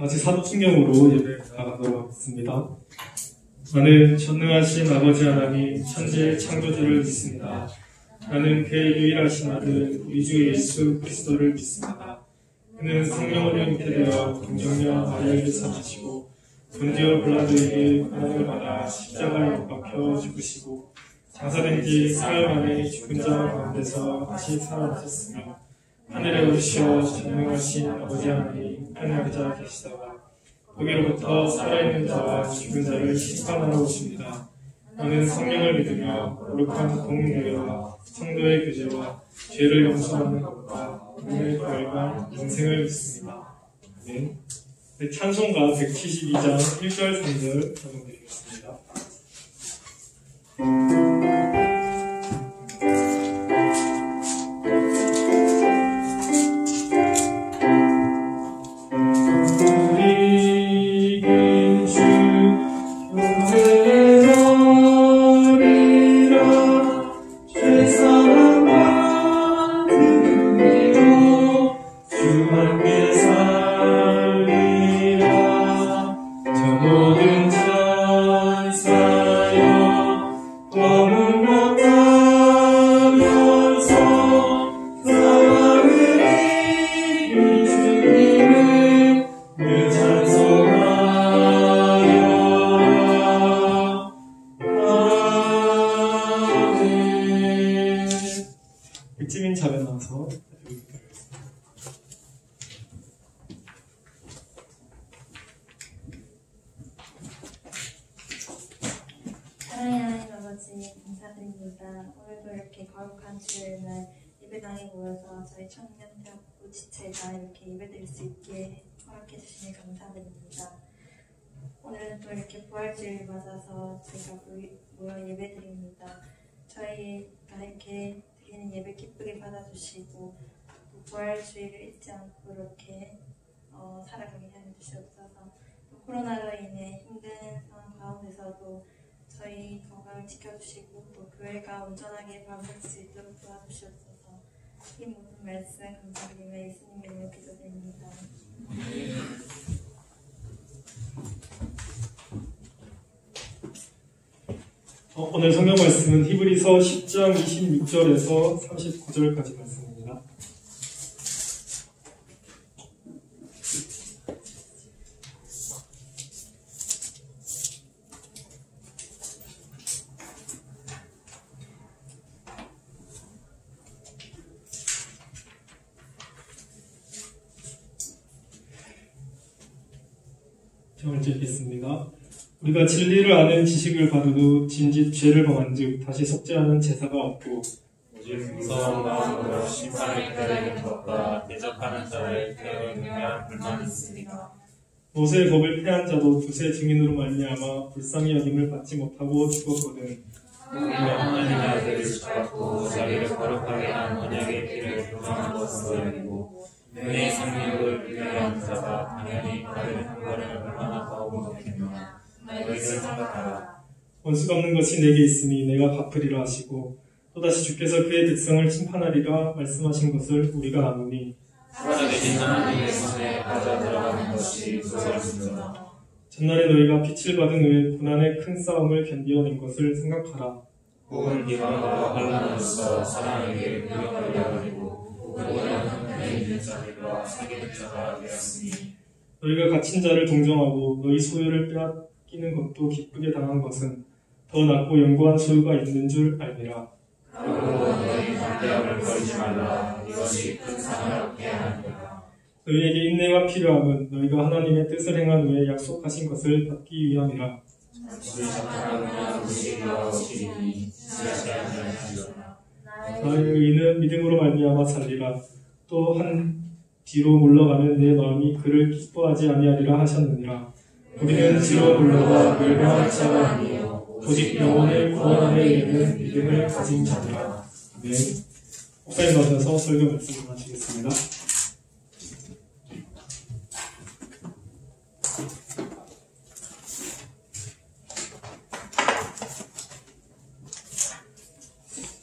다시 사도신경으로 예배 나가도록 하겠습니다. 나는 전능하신 아버지 하나님 천지의 창조주를 믿습니다. 나는 그의 유일하신 아들 우리 주 예수 그리스도를 믿습니다. 그는 성령으로 잉태되어 동정녀 마리아에게 사시고 본디오 빌라도에게 고난을 받아 십자가에 못 박혀 죽으시고 장사된 지 사흘 만에 죽은 자 가운데서 다시 살아나셨으며 하늘에 오르시어 전능하신 아버지 하나님 하늘에 계시다가 거기로부터 살아있는 자와 죽은 자를 심판하러 오십니다. 나는 성령을 믿으며 거룩한 공의와 성도의 교제와 죄를 용서하는 것과 오늘 부활과 인생을 믿습니다. 네. 찬송가 172장 1절 3절 찬송드리겠습니다. 백지민 자매 나와서 사랑의 하나님 아버지 감사드립니다. 오늘도 이렇게 거룩한 주일날 예배당에 모여서 저희 청년대학부 지체가 이렇게 예배드릴 수 있게 허락해 주시니 감사드립니다. 오늘은 또 이렇게 부활주일 맞아서 저희가 모여 예배드립니다. 저희가 이렇게 드리는 예배 기쁘게 받아주시고 또 부활주일을 잊지 않고 이렇게 살아가게 해주시옵소서. 또 코로나로 인해 힘든 상황 가운데서도 저희 건강을 지켜주시고 또 교회가 온전하게 발전할 수 있도록 도와주시옵소서. 이 모든 말씀 감사드리며 예수님 이름으로 기도드립니다. 오늘 성경 말씀은 히브리서 10장 26절에서 39절까지 말씀입니다. 먼저 읽겠습니다. 우리가 진리를 아는 지식을 받아도 진짓 죄를 범한즉 다시 속죄하는 제사가 없고 오직 무서운 마음으로 심판을 기다리는 것과 대적하는 자를 깨우는 위한 불만이 있으니까. 모세의 법을 폐한 자도 두세 증인으로 말미암아 불쌍히 여김을 받지 못하고 죽었거든. 우리가 하나님의 아들을 죽었고 자기를 거룩하게 한 언약의 길을 교정한 것으로 여기고 은혜의 생명을 위한 자가 당연히 받을 한거를 얼마나 더 못했느냐. 너희를 생각하라. 원수가 없는 것이 내게 있으니 내가 갚으리라 하시고 또다시 주께서 그의 백성을 심판하리라 말씀하신 것을 우리가 아노니 살아계신 하나님의 손에 빠져 들어가는 것이 무서웠습니다. 전날에 너희가 빛을 받은 후에 고난의 큰 싸움을 견디어낸 것을 생각하라. 혹은 비방과 환난으로서 사람에게 무력을 가지고 혹은 한편에 있는 자들과 사귀는 자가 되었으니 너희가 갇힌 자를 동정하고 너희 소유를 빼앗기는 것도 기쁘게 당한 것은 더 낫고 영구한 소유가 있는 줄 알미라. 그리고 너희 담대함을 버리지 말라. 이것이 큰 상을 얻게 하느니라. 너희에게 인내가 필요함은 너희가 하나님의 뜻을 행한 후에 약속하신 것을 받기 위함이라. 우리 착한 의식과 의식이니 지하지 아니하시리라. 나의 의는 믿음으로 말미암아 살리라. 또 한 뒤로 물러가는 내 마음이 그를 기뻐하지 아니하리라 하셨느니라. 우리는 뒤로 물러가 멸망할 자가 아니요 오직 영혼을 구원함에 이르는 믿음을 가진 자니라. 네. 목사님 나오셔서 설교 말씀을 마치겠습니다.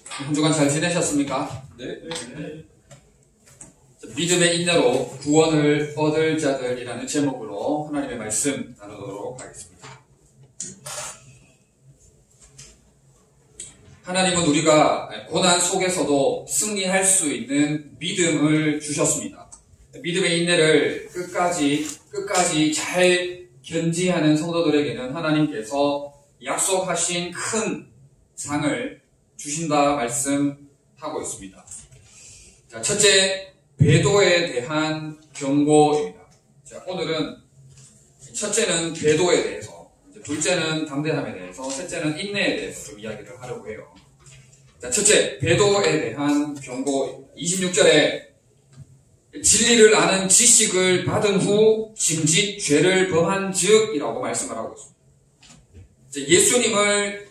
한 주간 잘 지내셨습니까? 네. 믿음의 인내로 구원을 얻을 자들이라는 제목으로 하나님의 말씀 나누도록 하겠습니다. 하나님은 우리가 고난 속에서도 승리할 수 있는 믿음을 주셨습니다. 믿음의 인내를 끝까지 잘 견지하는 성도들에게는 하나님께서 약속하신 큰 상을 주신다 말씀하고 있습니다. 자, 첫째, 배도에 대한 경고입니다. 자, 오늘은 첫째는 배도에 대해서, 둘째는 담대함에 대해서, 셋째는 인내에 대해서 좀 이야기를 하려고 해요. 자, 첫째, 배도에 대한 경고입니다. 26절에 진리를 아는 지식을 받은 후 짐짓 죄를 범한 즉이라고 말씀을 하고 있습니다. 자, 예수님을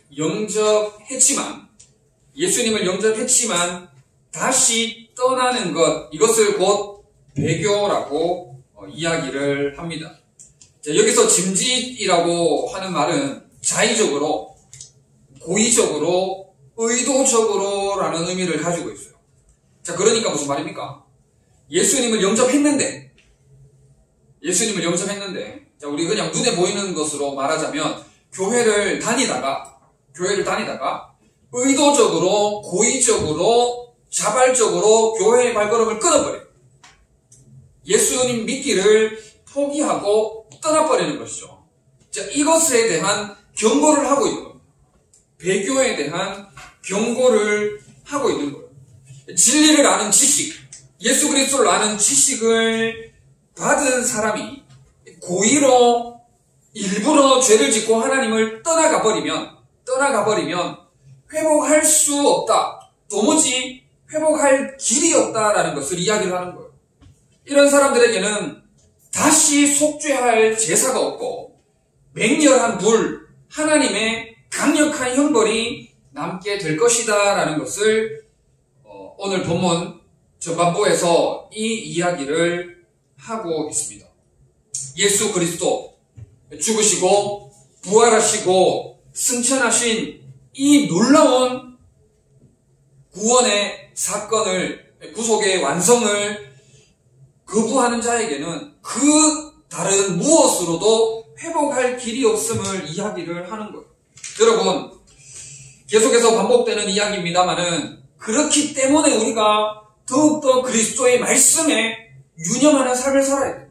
영접했지만 다시 떠나는 것, 이것을 곧 배교라고 이야기를 합니다. 자, 여기서 짐짓이라고 하는 말은 자의적으로, 고의적으로, 의도적으로라는 의미를 가지고 있어요. 자, 그러니까 무슨 말입니까? 예수님을 영접했는데, 자, 우리 그냥 눈에 보이는 것으로 말하자면, 교회를 다니다가, 의도적으로, 고의적으로, 자발적으로 교회의 발걸음을 끊어버려요. 예수님 믿기를 포기하고 떠나버리는 것이죠. 자, 이것에 대한 경고를 하고 있는 겁니다. 배교에 대한 경고를 하고 있는 거예요. 진리를 아는 지식, 예수 그리스도를 아는 지식을 받은 사람이 고의로 일부러 죄를 짓고 하나님을 떠나가 버리면 회복할 수 없다. 도무지 회복할 길이 없다라는 것을 이야기를 하는 거예요. 이런 사람들에게는 다시 속죄할 제사가 없고 맹렬한 불, 하나님의 강력한 형벌이 남게 될 것이다 라는 것을 오늘 본문 전반부에서 이 이야기를 하고 있습니다. 예수 그리스도 죽으시고 부활하시고 승천하신 이 놀라운 구원의 사건을, 구속의 완성을 거부하는 자에게는 그 다른 무엇으로도 회복할 길이 없음을 이야기를 하는 거예요. 여러분, 계속해서 반복되는 이야기입니다만은 그렇기 때문에 우리가 더욱더 그리스도의 말씀에 유념하는 삶을 살아야 돼요.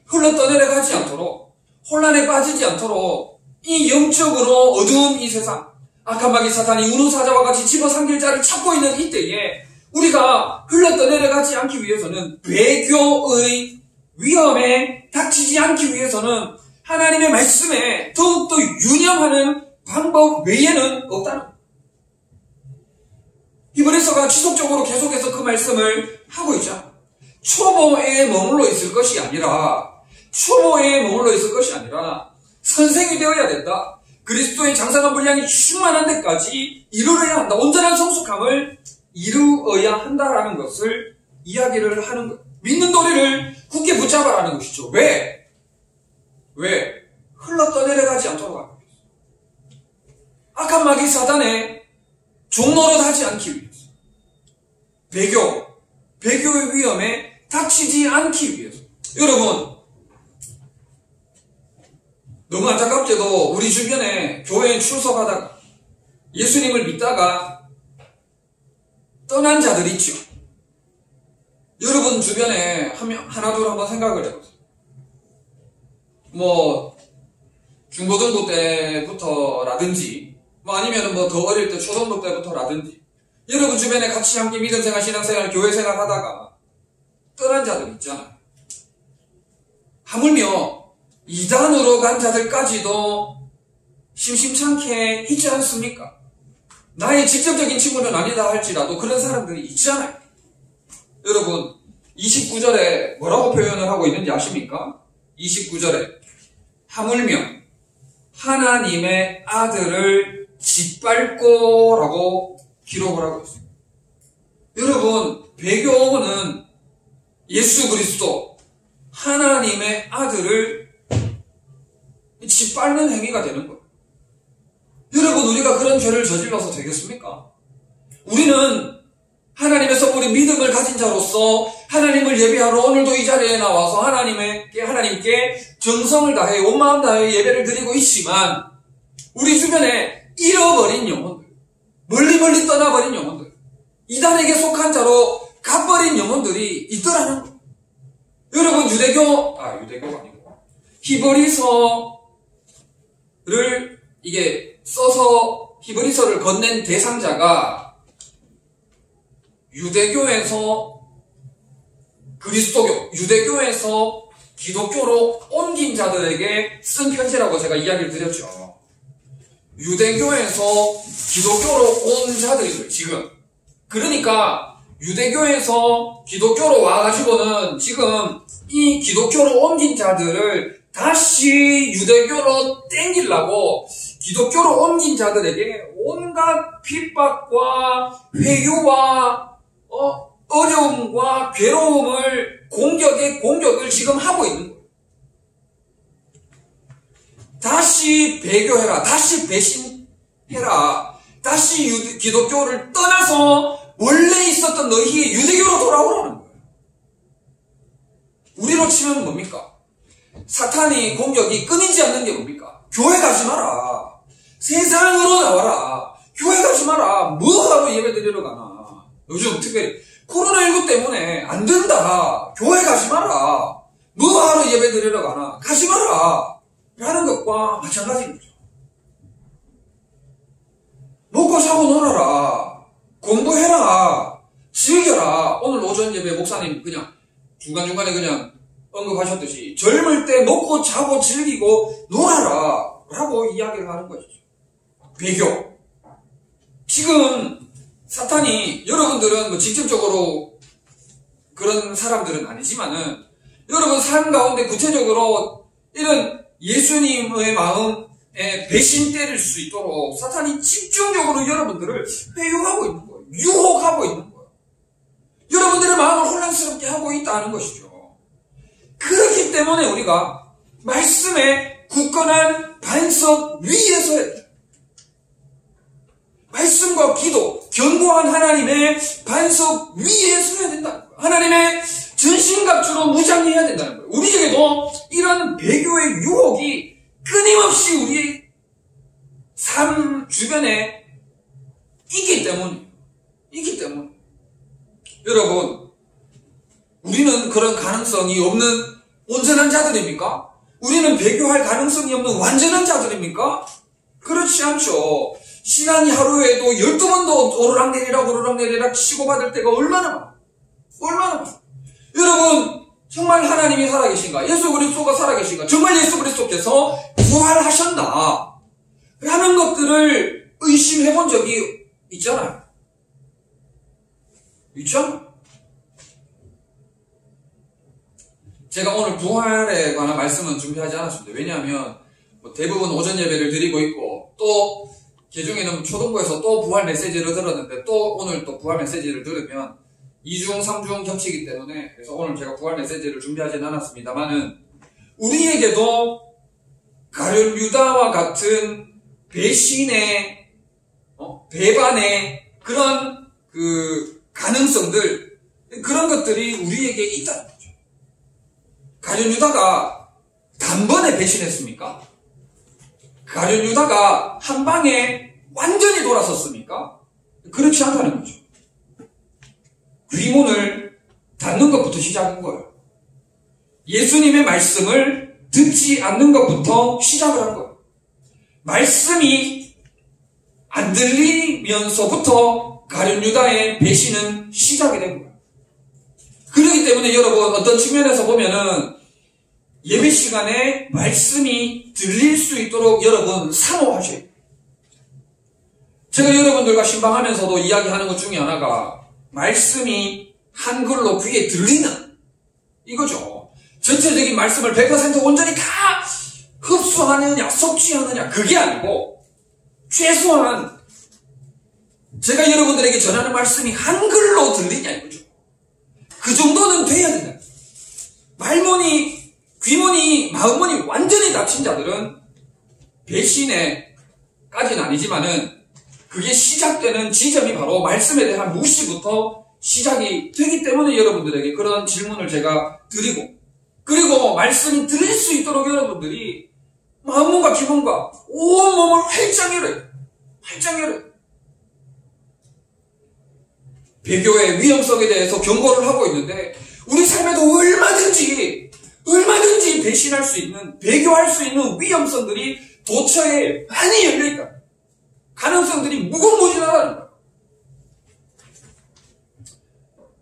흘러떠내려가지 않도록, 혼란에 빠지지 않도록 이 영적으로 어두운 이 세상, 악한 마귀 사탄이 우누사자와 같이 집어삼킬 자를 찾고 있는 이때에 우리가 흘러떠내려가지 않기 위해서는, 배교의 위험에 닥치지 않기 위해서는 하나님의 말씀에 더욱더 유념하는 방법 외에는 없다는 거예요. 히브리서가 지속적으로 계속해서 그 말씀을 하고 있잖아요. 초보에 머물러 있을 것이 아니라 선생이 되어야 된다. 그리스도의 장성한 분량이 충만한 데까지 이루어야 한다. 온전한 성숙함을 이루어야 한다라는 것을 이야기를 하는 거예요. 믿는 도리를 굳게 붙잡아라는 것이죠. 왜? 흘러떠내려가지 않도록 하기 위해서. 악한 마귀 사단의 종노릇 하지 않기 위해서. 배교의 위험에 닥치지 않기 위해서. 여러분, 너무 안타깝게도 우리 주변에 교회에 출석하다가 예수님을 믿다가 떠난 자들 있죠. 여러분 주변에 하나둘 한번 생각을 해보세요. 중고등부 때부터라든지, 아니면 더 어릴 때 초등부 때부터라든지, 여러분 주변에 같이 함께 믿음생활, 신앙생활, 교회생활 하다가 떠난 자들 있잖아요. 하물며 이단으로 간 자들까지도 심심찮게 있지 않습니까? 나의 직접적인 친구는 아니다 할지라도 그런 사람들이 있잖아요. 여러분, 29절에 뭐라고 표현을 하고 있는지 아십니까? 29절에 하물며 하나님의 아들을 짓밟고라고 기록을 하고 있어요. 여러분, 배교는 예수 그리스도 하나님의 아들을 짓밟는 행위가 되는 거예요. 여러분, 우리가 그런 죄를 저질러서 되겠습니까? 우리는 하나님의 선물인 믿음을 가진 자로서 하나님을 예배하러 오늘도 이 자리에 나와서 하나님께 정성을 다해 온 마음 다해 예배를 드리고 있지만 우리 주변에 잃어버린 영혼들, 멀리 떠나버린 영혼들, 이단에게 속한 자로 가버린 영혼들이 있더라는 거예요. 여러분 유대교가 아니고 히브리서를 이게 써서 히브리서를 건넨 대상자가 유대교에서 그리스도교, 유대교에서 기독교로 옮긴 자들에게 쓴 편지라고 제가 이야기를 드렸죠. 유대교에서 기독교로 온 자들이죠, 지금. 그러니까 유대교에서 기독교로 와가지고는 지금 이 기독교로 옮긴 자들을 다시 유대교로 땡기려고 기독교로 옮긴 자들에게 온갖 핍박과 회유와 어려움과 괴로움을 공격을 지금 하고 있는 거예요. 다시 배교해라, 다시 배신해라, 다시 기독교를 떠나서 원래 있었던 너희의 유대교로 돌아오라는 거예요. 우리로 치면 뭡니까? 사탄이 공격이 끊이지 않는 게 뭡니까? 교회 가지 마라, 세상으로 나와라, 교회 가지 마라, 뭐하러 예배 드리러 가나. 요즘 특별히 코로나19 때문에 안 된다, 교회 가지 마라, 뭐하러 예배 드리러 가나, 가지 마라 라는 것과 마찬가지인 거죠. 먹고 사고 놀아라, 공부해라, 즐겨라. 오늘 오전 예배 목사님 그냥 중간중간에 그냥 언급하셨듯이 젊을 때 먹고 자고 즐기고 놀아라 라고 이야기를 하는 것이죠. 배교. 지금 사탄이, 여러분들은 뭐 직접적으로 그런 사람들은 아니지만은 여러분 삶 가운데 구체적으로 이런 예수님의 마음에 배신 때릴 수 있도록 사탄이 집중적으로 여러분들을 배용하고 있는 거예요. 유혹하고 있는 거예요. 여러분들의 마음을 혼란스럽게 하고 있다는 것이죠. 그렇기 때문에 우리가 말씀에 굳건한 반석 위에서 해야 돼요. 말씀과 기도, 견고한 하나님의 반석 위에 서야 된다는 거예요. 하나님의 전신갑주로 무장해야 된다는 거예요. 우리에게도 이런 배교의 유혹이 끊임없이 우리의 삶 주변에 있기 때문에 여러분, 우리는 그런 가능성이 없는 온전한 자들입니까? 우리는 배교할 가능성이 없는 완전한 자들입니까? 그렇지 않죠. 신앙이 하루에도 12번도 오르락내리락 치고받을 때가 얼마나 많아. 여러분, 정말 하나님이 살아계신가? 예수 그리스도가 살아계신가? 정말 예수 그리스도께서 부활하셨나? 라는 것들을 의심해 본 적이 있잖아요. 제가 오늘 부활에 관한 말씀은 준비하지 않았습니다. 왜냐하면 대부분 오전 예배를 드리고 있고, 또 개중에는 초등부에서 또 부활 메시지를 들었는데 또 오늘 또 부활 메시지를 들으면 2중 3중 겹치기 때문에, 그래서 오늘 제가 부활 메시지를 준비하지는 않았습니다만은, 우리에게도 가룟 유다와 같은 배신의 배반의 그런 가능성들, 그런 것들이 우리에게 있다는 거죠. 가룟 유다가 단번에 배신했습니까? 가룟 유다가 한 방에 완전히 돌아섰습니까? 그렇지 않다는 거죠. 귀문을 닫는 것부터 시작인 거예요. 예수님의 말씀을 듣지 않는 것부터 시작을 한 거예요. 말씀이 안 들리면서부터 가룟 유다의 배신은 시작이 된 거예요. 그렇기 때문에 여러분, 어떤 측면에서 보면은 예배 시간에 말씀이 들릴 수 있도록 여러분 사모하셔야 돼요. 제가 여러분들과 신방하면서도 이야기하는 것 중에 하나가 말씀이 한글로 귀에 들리는 이거죠. 전체적인 말씀을 100% 온전히 다 흡수하느냐 섭취하느냐 그게 아니고, 최소한 제가 여러분들에게 전하는 말씀이 한글로 들리냐 이거죠. 그 정도는 돼야 된다. 귀문이, 마음문이 완전히 닫힌 자들은 배신에까지는 아니지만은 그게 시작되는 지점이 바로 말씀에 대한 무시부터 시작이 되기 때문에 여러분들에게 그런 질문을 제가 드리고, 그리고 말씀을 드릴 수 있도록 여러분들이 마음과 기분과 온몸을 활짝 열어요. 활짝 열어요. 배교의 위험성에 대해서 경고를 하고 있는데, 우리 삶에도 얼마든지 배신할 수 있는, 배교할 수 있는 위험성들이 도처에 많이 열려있다. 가능성들이 무궁무진하다는 거예요.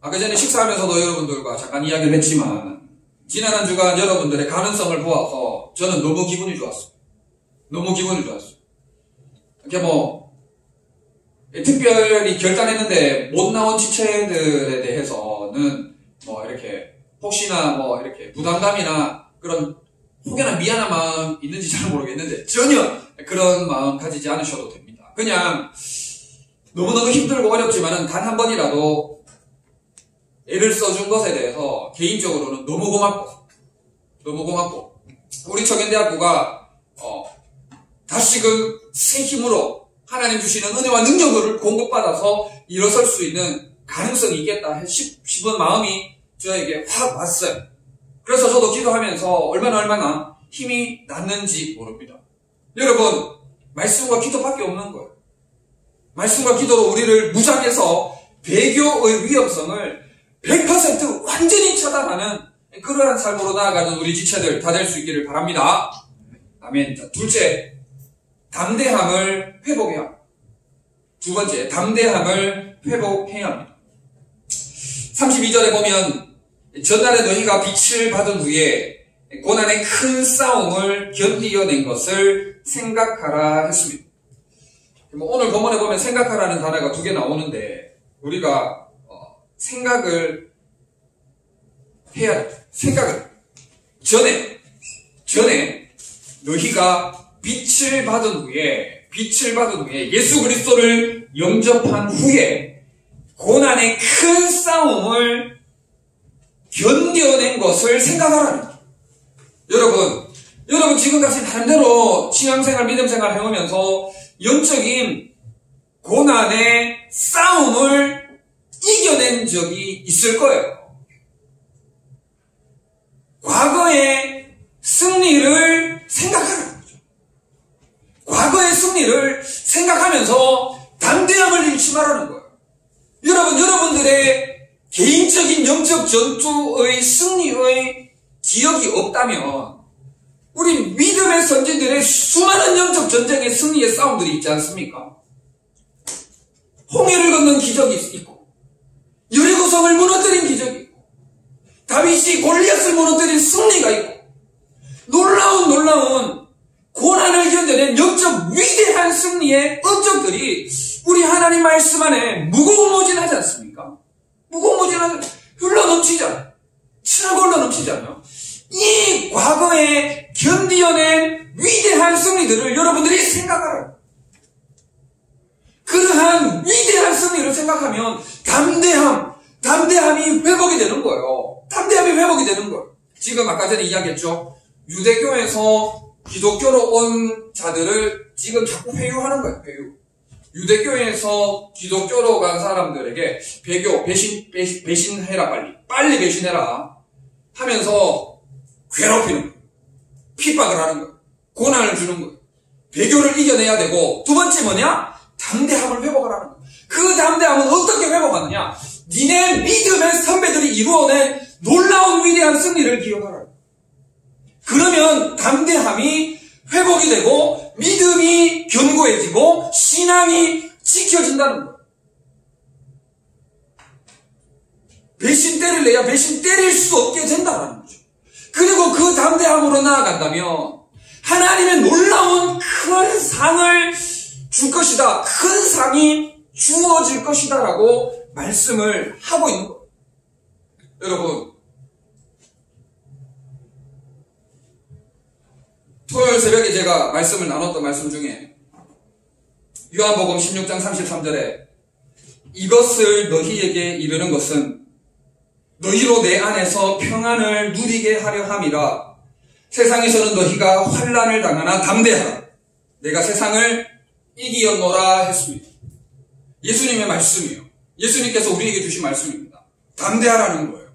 아까 전에 식사하면서도 여러분들과 잠깐 이야기를 했지만, 지난 한 주간 여러분들의 가능성을 보아서 저는 너무 기분이 좋았어요. 너무 기분이 좋았어요. 이렇게 특별히 결단했는데 못 나온 지체들에 대해서는 이렇게 혹시나 이렇게 부담감이나 그런 혹여나 미안한 마음 있는지 잘 모르겠는데 전혀 그런 마음 가지지 않으셔도 됩니다. 그냥 너무너무 힘들고 어렵지만은 단 한 번이라도 애를 써준 것에 대해서 개인적으로는 너무 고맙고 우리 청년대학교가 다시금 새 힘으로 하나님 주시는 은혜와 능력을 공급받아서 일어설 수 있는 가능성이 있겠다 싶은 마음이 저에게 확 왔어요. 그래서 저도 기도하면서 얼마나 힘이 났는지 모릅니다. 여러분, 말씀과 기도밖에 없는 거예요. 말씀과 기도로 우리를 무장해서 배교의 위험성을 100% 완전히 차단하는 그러한 삶으로 나아가는 우리 지체들 다 될 수 있기를 바랍니다. 아멘. 자, 둘째, 담대함을 회복해야 합니다. 두 번째, 담대함을 회복해야 합니다. 32절에 보면 전날에 너희가 빛을 받은 후에 고난의 큰 싸움을 견디어낸 것을 생각하라 했습니다. 오늘 본문에 보면 생각하라는 단어가 두 개 나오는데 우리가 생각을 해야 돼. 생각을 전에 너희가 빛을 받은 후에 예수 그리스도를 영접한 후에 고난의 큰 싸움을 견뎌낸 것을 생각하라는 거예요. 여러분 지금까지 나름대로 신앙생활, 믿음생활 해오면서 영적인 고난의 싸움을 이겨낸 적이 있을 거예요. 과거의 승리를 생각하라는 거죠. 과거의 승리를 생각하면서 담대함을 잃지 말라는 거예요. 여러분들의 개인적인 영적 전투의 승리의 기억이 없다면 우리 믿음의 선진들의 수많은 영적 전쟁의 승리의 싸움들이 있지 않습니까? 홍해를 건넌 기적이 있고 여리고성을 무너뜨린 기적이 있고 다윗이 골리앗을 무너뜨린 승리가 있고 놀라운 고난을 견뎌낸 영적 위대한 승리의 업적들이 우리 하나님 말씀 안에 무궁무진하지 않습니까? 흘러넘치잖아요. 차고 흘러넘치잖아요. 이 과거에 견디어낸 위대한 승리들을 여러분들이 생각하라. 그러한 위대한 승리를 생각하면 담대함이 회복이 되는 거예요. 지금 아까 전에 이야기했죠. 유대교에서 기독교로 온 자들을 지금 자꾸 회유하는 거예요. 유대교에서 기독교로 간 사람들에게 배신해라 빨리 배신해라 하면서 괴롭히는 거예요. 핍박을 하는 거예요. 고난을 주는 거예요. 배교를 이겨내야 되고 두 번째 뭐냐? 담대함을 회복하라는 거예요. 그 담대함은 어떻게 회복하느냐? 니네 믿음의 선배들이 이루어낸 놀라운 위대한 승리를 기억하라. 그러면 담대함이 회복이 되고 믿음이 견고해지고 신앙이 지켜진다는 거예요. 배신 때릴래야 배신 때릴 수 없게 된다는 거죠. 그리고 그 담대함으로 나아간다면 하나님의 놀라운 큰 상을 줄 것이다. 큰 상이 주어질 것이다 라고 말씀을 하고 있는 거예요. 여러분, 토요일 새벽에 제가 말씀을 나눴던 말씀 중에 요한복음 16장 33절에 이것을 너희에게 이르는 것은 너희로 내 안에서 평안을 누리게 하려 함이라. 세상에서는 너희가 환난을 당하나 담대하라. 내가 세상을 이기었노라 했습니다. 예수님의 말씀이에요. 예수님께서 우리에게 주신 말씀입니다. 담대하라는 거예요.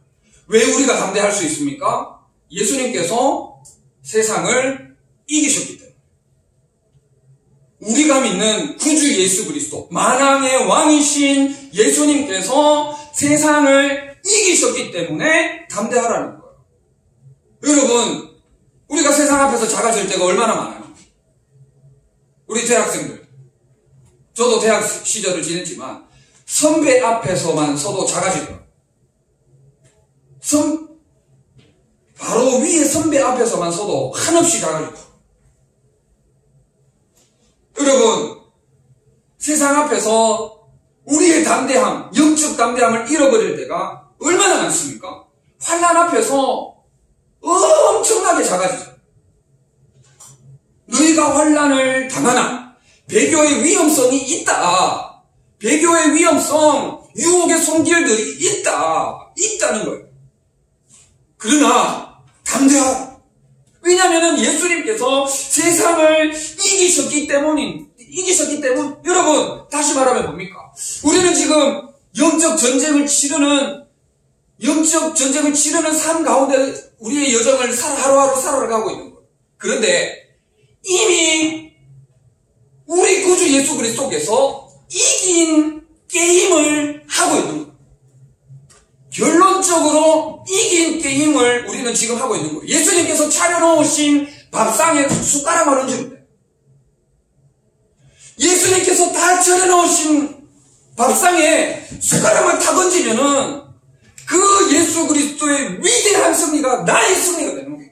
왜 우리가 담대할 수 있습니까? 예수님께서 세상을 이기셨기 때문에. 우리가 믿는 구주 예수 그리스도, 만왕의 왕이신 예수님께서 세상을 이기셨기 때문에 담대하라는 거예요. 여러분, 우리가 세상 앞에서 작아질 때가 얼마나 많아요? 우리 대학생들. 저도 대학 시절을 지냈지만 선배 앞에서만 서도 작아지더라고요. 바로 위에 선배 앞에서만 서도 한없이 작아지더라고요. 여러분, 세상 앞에서 우리의 담대함, 영적 담대함을 잃어버릴 때가 얼마나 많습니까? 환난 앞에서 엄청나게 작아지죠. 너희가 환난을 당하나 배교의 위험성이 있다. 배교의 위험성, 유혹의 손길들이 있다는 거예요. 그러나 담대하라. 왜냐하면 예수님께서 세상을 이기셨기 때문, 여러분, 다시 말하면 뭡니까? 우리는 지금 영적 전쟁을 치르는 삶 가운데 우리의 여정을 하루하루 살아가고 있는 거예요. 그런데 이미 우리 구주 예수 그리스도께서 이긴 게임을 하고 있는 거예요. 결론적으로 이긴 게임을 우리는 지금 하고 있는 거예요. 예수님께서 차려놓으신 밥상에 숟가락을 얹으면 돼요. 예수님께서 다 차려놓으신 밥상에 숟가락을 다 던지면은 그 예수 그리스도의 위대한 승리가 나의 승리가 되는 거예요.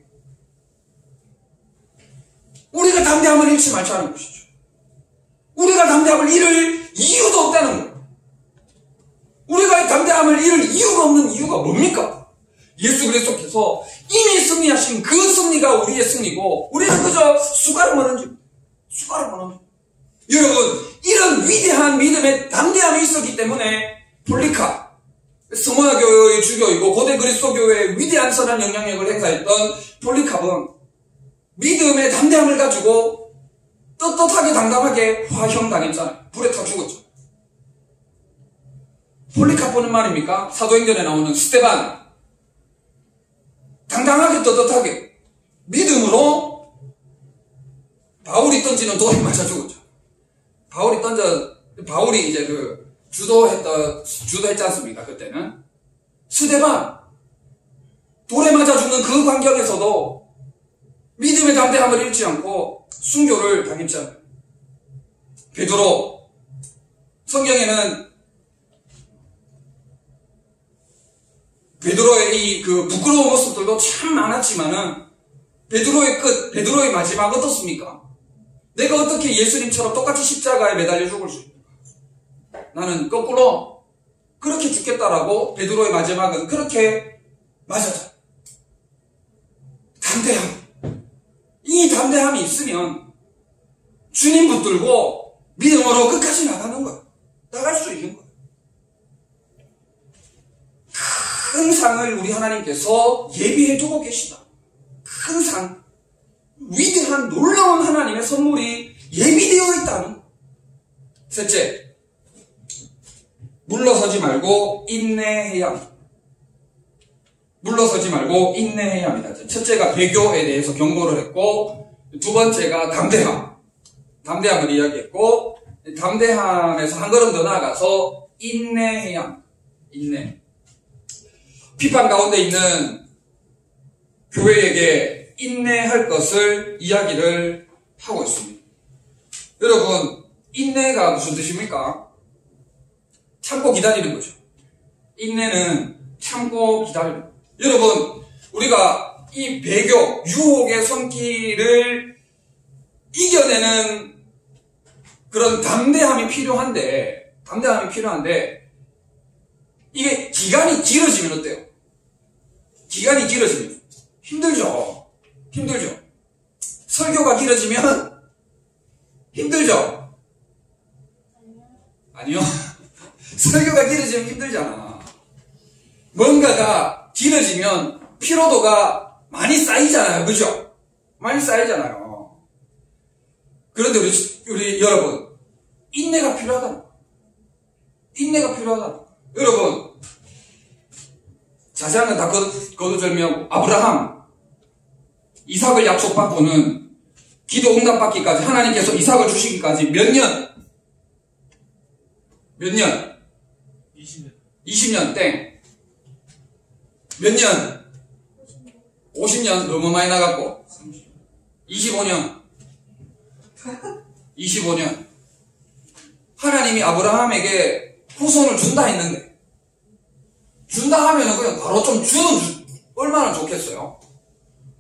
우리가 담대함을 잃지 말자는 것이죠. 우리가 담대함을 잃을 이유도 없다는 거예요. 우리가 담대함을 잃을 이유가 없는 이유가 뭡니까? 예수 그리스도께서 이미 승리하신 그 승리가 우리의 승리고 우리는 그저 숟가락만 얹습니다. 여러분, 이런 위대한 믿음의 담대함이 있었기 때문에 폴리카, 성모교회의 주교이고 고대 그리스도교회의 위대한 선한 영향력을 행사했던 폴리캅은 믿음의 담대함을 가지고 떳떳하게 당당하게 화형당했잖아요. 불에 타 죽었죠. 폴리카포는 말입니까? 사도행전에 나오는 스데반, 당당하게 떳떳하게 믿음으로 바울이 던지는 돌에 맞아 죽었죠. 바울이 이제 주도했지 않습니까? 그때는 스데반 돌에 맞아 죽는 그 광경에서도 믿음의 담대함을 잃지 않고 순교를 당했잖아요. 베드로, 성경에는 베드로의 이 그 부끄러운 모습들도 참 많았지만은 베드로의 마지막 어떻습니까? 내가 어떻게 예수님처럼 똑같이 십자가에 매달려 죽을 수 있는가? 나는 거꾸로 그렇게 죽겠다라고 베드로의 마지막은 그렇게 맞았죠. 담대함. 이 담대함이 있으면 주님 붙들고 믿음으로 끝까지 나가는 거예요. 나갈 수 있는 거예요. 큰 상을 우리 하나님께서 예비해 두고 계시다. 큰 상, 위대한 놀라운 하나님의 선물이 예비되어 있다는 거예요. 셋째, 물러서지 말고 인내해야 합니다. 첫째가 배교에 대해서 경고를 했고, 두 번째가 담대함을 이야기했고, 담대함에서 한 걸음 더 나아가서 인내해야 합니다. 인내. 비판 가운데 있는 교회에게 인내할 것을 이야기를 하고 있습니다. 여러분, 인내가 무슨 뜻입니까? 참고 기다리는 거죠. 인내는 참고 기다리는 거예요. 여러분, 우리가 이 배교, 유혹의 손길을 이겨내는 그런 담대함이 필요한데, 이게 기간이 길어지면 어때요? 기간이 길어지면 힘들죠. 설교가 길어지면 힘들죠. 아니요. 설교가 길어지면 힘들잖아. 뭔가가 길어지면 피로도가 많이 쌓이잖아요. 그죠? 많이 쌓이잖아요. 그런데 우리 여러분, 인내가 필요하다. 여러분, 자세한 건 다 거두절미하고, 아브라함, 이삭을 약속받고는 기도 응답받기까지, 하나님께서 이삭을 주시기까지 몇 년? 20년. 20년 땡. 몇 년? 50년 너무 많이 나갔고. 25년. 25년. 하나님이 아브라함에게 후손을 준다 했는데, 준다 하면은 그냥 바로 좀 얼마나 좋겠어요?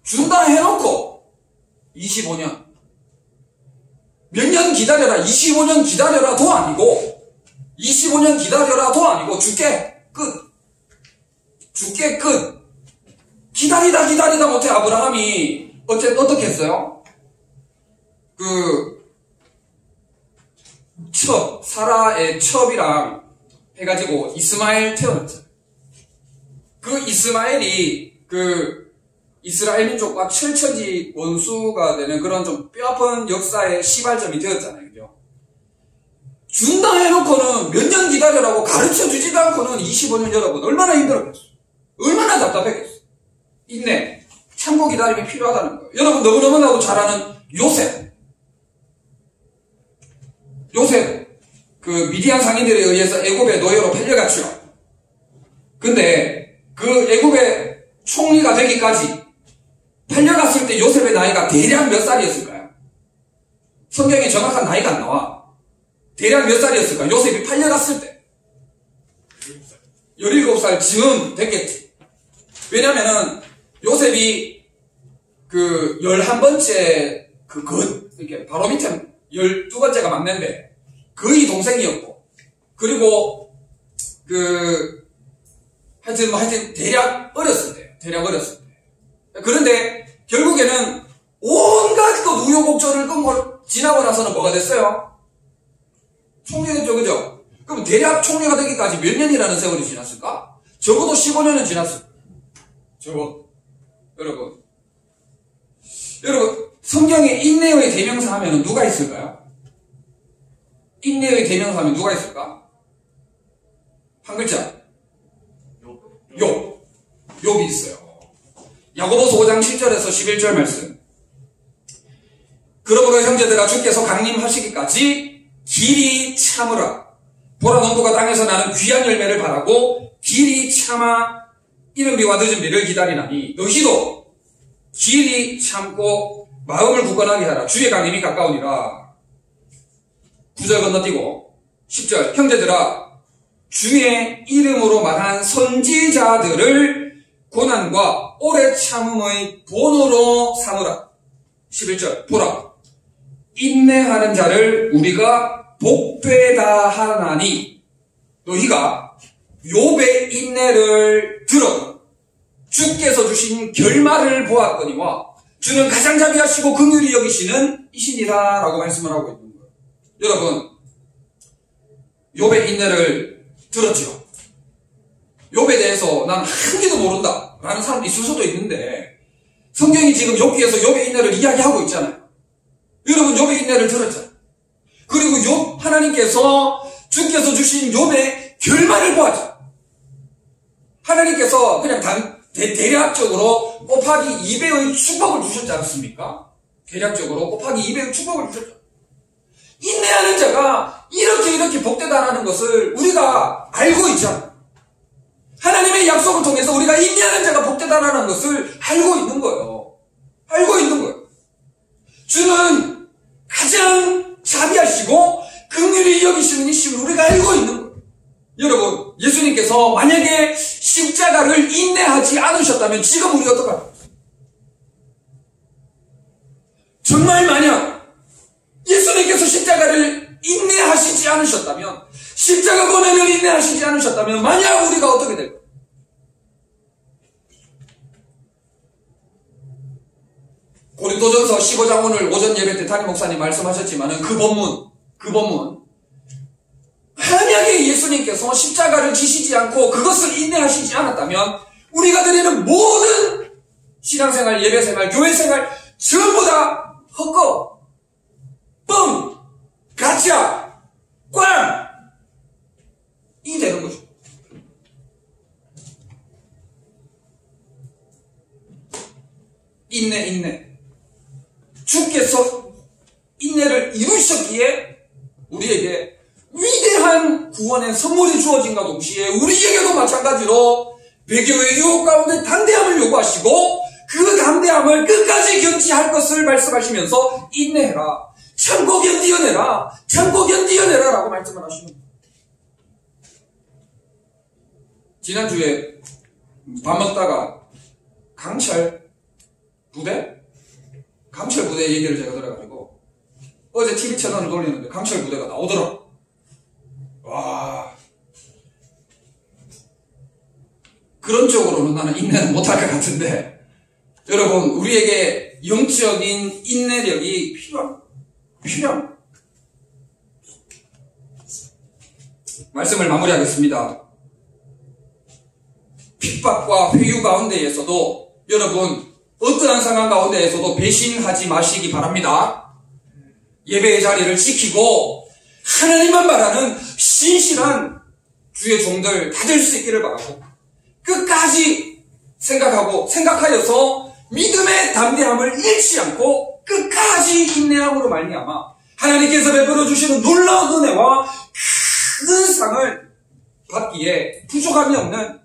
준다 해놓고 25년. 몇 년 기다려라, 25년 기다려라도 아니고, 25년 기다려라도 아니고, 줄게, 끝. 줄게, 끝. 기다리다 못해 아브라함이 어떻게 했어요? 사라의 첩이랑 해가지고 이스마엘 태어났잖아요. 그 이스마엘이 이스라엘 민족과 철천지 원수가 되는 그런 좀 뼈아픈 역사의 시발점이 되었잖아요. 그죠? 준다 해놓고는 몇 년 기다려라고 가르쳐 주지도 않고는 25년 여러분 얼마나 힘들었겠어. 얼마나 답답했겠어. 인내, 참고 기다림이 필요하다는 거예요. 여러분 너무너무나도 잘 아는 요셉, 미디안 상인들에 의해서 애굽의 노예로 팔려갔죠. 근데 그 애굽의 총리가 되기까지 팔려갔을 때 요셉의 나이가 대략 몇 살이었을까요? 성경에 정확한 나이가 안 나와. 대략 몇 살이었을까요? 요셉이 팔려갔을 때 17살 즈음 됐겠지. 왜냐면은 요셉이 11번째 이렇게 바로 밑에 12번째가 막내인데 거의 동생이었고, 그리고 하여튼 대략 어렸을 때. 그런데 결국에는 온갖 우여곡절을 지나고 나서는 뭐가 됐어요? 총리가 됐죠, 그죠? 그럼 대략 총리가 되기까지 몇 년이라는 세월이 지났을까? 적어도 15년은 지났을 거예요. 적어도. 여러분, 성경에 인내의 대명사 하면 누가 있을까요? 인내의 대명사 하면 누가 있을까? 한 글자. 욥이 있어요. 야고보서 5장 7절에서 11절 말씀. 그러므로 형제들아, 주께서 강림하시기까지 길이 참으라. 보라, 농부가 땅에서 나는 귀한 열매를 바라고 길이 참아 이른 비와 늦은 비를 기다리나니 너희도 길이 참고 마음을 굳건하게 하라. 주의 강림이 가까우니라. 9절 건너뛰고 10절. 형제들아, 주의 이름으로 말한 선지자들을 고난과 오래 참음의 본으로 삼으라. 11절. 보라, 인내하는 자를 우리가 복되다 하나니 너희가 욥의 인내를 들어 주께서 주신 결말을 보았거니와 주는 가장 자비하시고 긍휼히 여기시는 이신이다 라고 말씀을 하고 있는 거예요. 여러분, 욥의 인내를 들었죠. 욥에 대해서 난 한 개도 모른다 라는 사람도 있을 수도 있는데, 성경이 지금 욥기에서 욥의 인내를 이야기하고 있잖아요. 여러분, 욥의 인내를 들었잖아요. 그리고 욥, 하나님께서 주께서 주신 욥의 결말을 보았죠. 하나님께서 그냥 대략적으로 곱하기 2배의 축복을 주셨지 않습니까? 대략적으로 곱하기 2배의 축복을 주셨죠. 인내하는 자가 이렇게 복되다라는 것을 우리가 알고 있잖아요. 하나님의 약속을 통해서 우리가 인내하는 자가 복되다라는 것을 알고 있는 거예요. 주는 가장 자비하시고 긍휼히 여기시는 이심을 우리가 알고 있는 거예요. 여러분, 예수님께서 만약에 십자가를 인내하지 않으셨다면 지금 우리 어떡할까요? 정말 만약 예수님께서 십자가를 인내하시지 않으셨다면, 십자가 고난을 인내하시지 않으셨다면 만약 우리가 어떻게 될까요? 고린도전서 15장 오늘 오전 예배 때 담임 목사님 말씀하셨지만은 그 본문 만약에 예수님께서 십자가를 지시지 않고 그것을 인내하시지 않았다면 우리가 드리는 모든 신앙생활, 예배생활, 교회생활 전부 다 헛거, 뻥, 가짜, 꽝 이 되는 거죠. 인내. 주께서 인내를 이루셨기에 우리에게 위대한 구원의 선물이 주어진과 동시에 우리에게도 마찬가지로 배교의 유혹 가운데 담대함을 요구하시고 그 담대함을 끝까지 견지할 것을 말씀하시면서 인내해라, 참고 견디어내라, 참고 견디어내라 라고 말씀을 하시는 거예요. 지난주에 밥 먹다가 강철 부대 얘기를 제가 들어가지고 어제 TV 채널을 돌리는데 강철 부대가 나오더라. 와, 그런 쪽으로는 나는 인내는 못할 것 같은데, 여러분, 우리에게 영적인 인내력이 필요합니다. 말씀을 마무리하겠습니다. 핍박과 회유 가운데에서도 여러분 어떠한 상황 가운데에서도 배신하지 마시기 바랍니다. 예배의 자리를 지키고 하나님만 바라는 신실한 주의 종들 다 될 수 있기를 바라고, 끝까지 생각하여서 믿음의 담대함을 잃지 않고 끝까지 인내함으로 말미암아 하나님께서 베풀어 주시는 놀라운 은혜와 큰 상을 받기에 부족함이 없는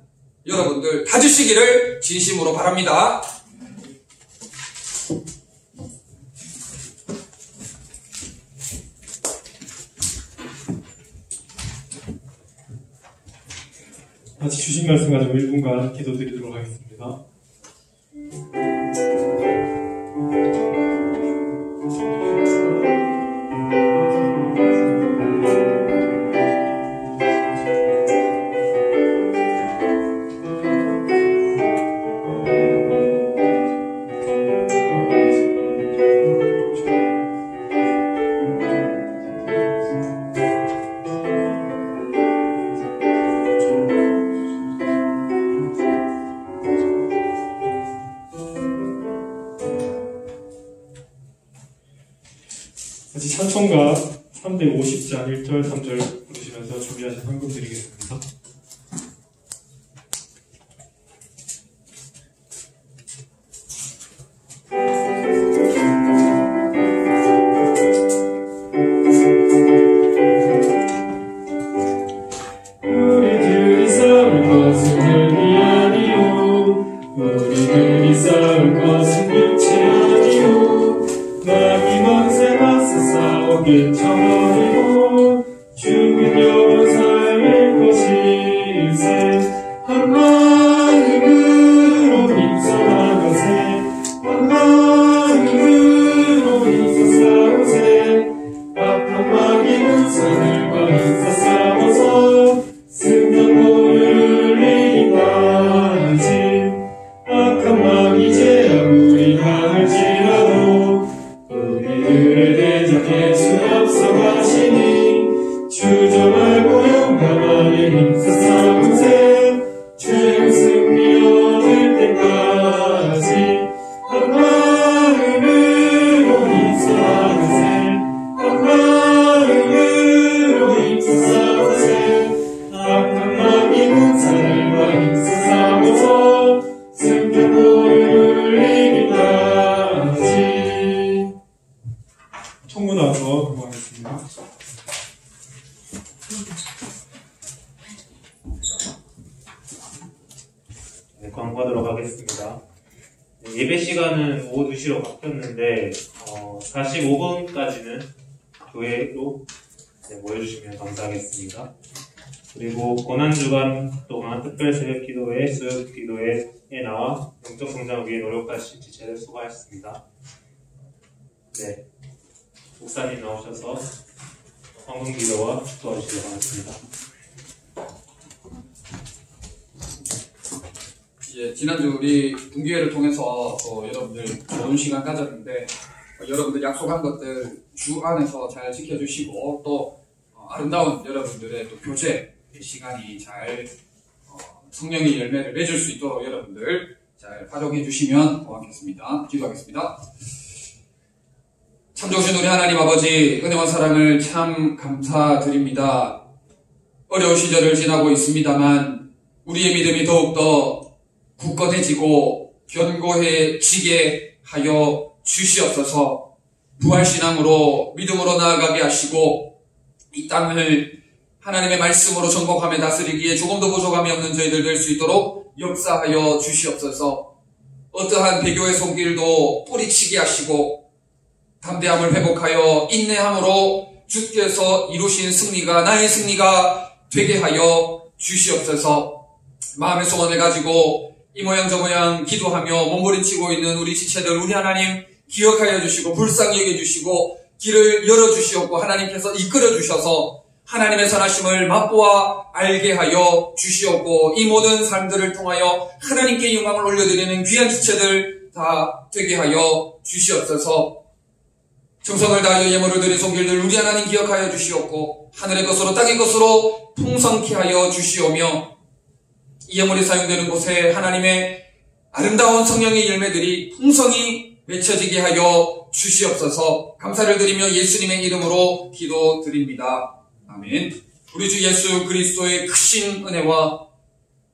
여러분들 다지시기를 진심으로 바랍니다. 같이 주신 말씀 가지고 1분간 기도드리도록 하겠습니다. 같이 찬송가 350장 1절 3절 부르시면서 준비하신 헌금 드리겠습니다. 우리들이 싸울 것은 혈이 아니요, 우리들이 싸울 것은 육체 아니요, 마귀 권세 맞서 싸워 깨쳐버리고 죽은 영원살 것일세. 한 마음으로 힘써 나가세, 한 마음으로 힘써 싸우세. 악한 마귀 군사들과 힘써 싸워서 승전보를 이기까지. 악한 마귀 제아무리 당할지라도 우리들을 대적할 수 없어 가시니 주저 말고 용감하게 힘써 싸우세. 죄의 승리 얻을 때까지 한 마음으로 힘써 나가세, 한 마음으로 힘써 싸우세. 악한 마귀 군사들과 힘써 싸워서 승전보를 이기까지. 청구 나와서 공부하겠습니다. 네, 광고하도록 하겠습니다. 네, 예배 시간은 오후 2시로 바뀌었는데 45분까지는 교회로 모여주시면 감사하겠습니다. 그리고 고난주간 동안 특별 새벽 기도회, 수요 기도회에 나와 영적 성장을 위해 노력하신 지체들 수고하셨습니다. 네, 목사님 나오셔서 헌금 기도와 도와주시기 바랍니다. 지난주 우리 분기회를 통해서 여러분들 좋은 시간 가졌는데, 여러분들 약속한 것들 주 안에서 잘 지켜주시고, 또 아름다운 여러분들의 또 교제 시간이 잘 성령의 열매를 맺을 수 있도록 여러분들 잘 활용해 주시면 고맙겠습니다. 기도하겠습니다. 참 좋으신 우리 하나님 아버지, 은혜와 사랑을 참 감사드립니다. 어려운 시절을 지나고 있습니다만 우리의 믿음이 더욱더 굳건해지고 견고해지게 하여 주시옵소서. 부활신앙으로 믿음으로 나아가게 하시고 이 땅을 하나님의 말씀으로 정복하며 다스리기에 조금도 부족함이 없는 저희들 될 수 있도록 역사하여 주시옵소서. 어떠한 배교의 손길도 뿌리치게 하시고 담대함을 회복하여 인내함으로 주께서 이루신 승리가 나의 승리가 되게 하여 주시옵소서. 마음의 소원을 가지고 이 모양 저 모양 기도하며 몸부림치고 있는 우리 지체들 우리 하나님 기억하여 주시고 불쌍히 여겨주시고 길을 열어주시옵고 하나님께서 이끌어주셔서 하나님의 선하심을 맛보아 알게 하여 주시옵고 이 모든 삶들을 통하여 하나님께 영광을 올려드리는 귀한 지체들 다 되게 하여 주시옵소서. 정성을 다하여 예물을 드린 손길들 우리 하나님 기억하여 주시옵고 하늘의 것으로 땅의 것으로 풍성케 하여 주시오며 이 예물이 사용되는 곳에 하나님의 아름다운 성령의 열매들이 풍성히 맺혀지게 하여 주시옵소서. 감사를 드리며 예수님의 이름으로 기도드립니다. 아멘. 우리 주 예수 그리스도의 크신 은혜와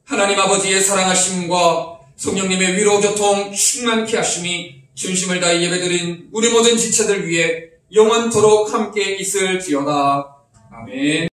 하나님 아버지의 사랑하심과 성령님의 위로 교통 충만케 하심이 진심을 다해 예배드린 우리 모든 지체들 위해 영원토록 함께 있을지어다. 아멘.